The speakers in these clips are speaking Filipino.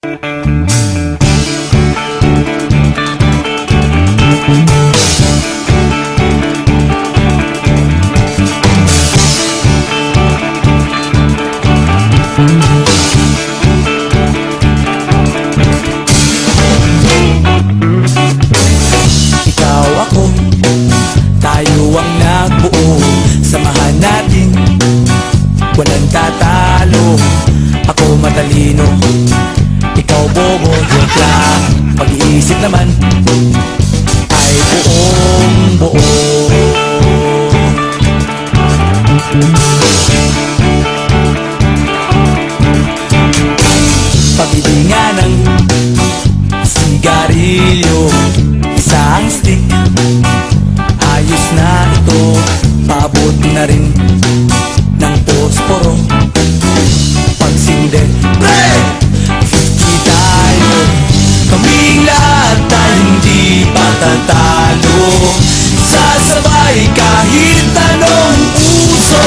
Ikaw ako, tayo ang nagbuo. Samahan natin, walang tatalo. Ako matalino, ikaw bobo. Joke lang, pag-iisip naman ay buong buo. Pabili nga ng sigarilyo, isang stick, ayos na ito. Paabot na rin ng posporo. Pagsinde, pre! 50 tayo, kaming lahat ay hindi patatalo. Sasabay kahit anong uso,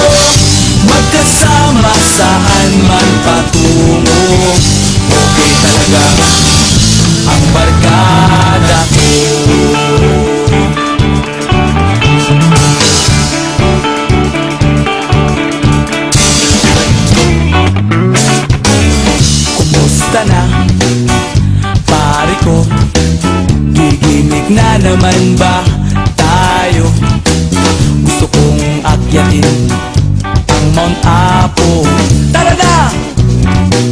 magkasama saan man patungo. Okay talaga ang barkada ko. Kumusta na, pare ko? Giginig na naman ba tayo? Gusto kong akyatin ang Mount Apo. Tara na!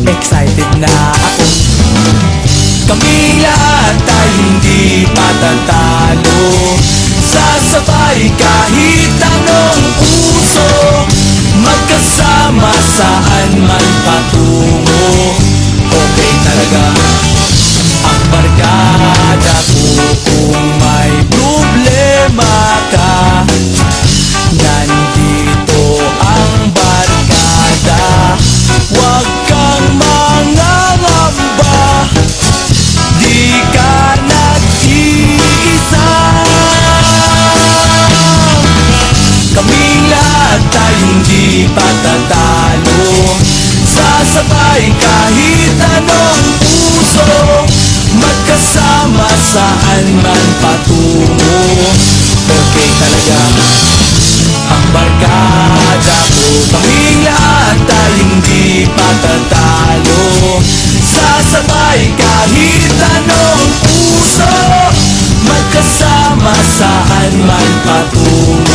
Excited na ako. Kaming lahat ay hindi patatalo. Sasabay kahit anong uso, magkasama saan man patungo. Okay talaga ang barkada ko. Kung may problema ka, nandito ang barkada. Huwag kang mangangamba, di ka nag-iisa. Kaming lahat ay hindi patatalo. Sasabay kahit anong uso, magkasama saan man patungo. Okay talaga ang barkada ko. Kaming lahat ay hindi patatalo. Sasabay kahit anong uso, magkasama saan man patungo.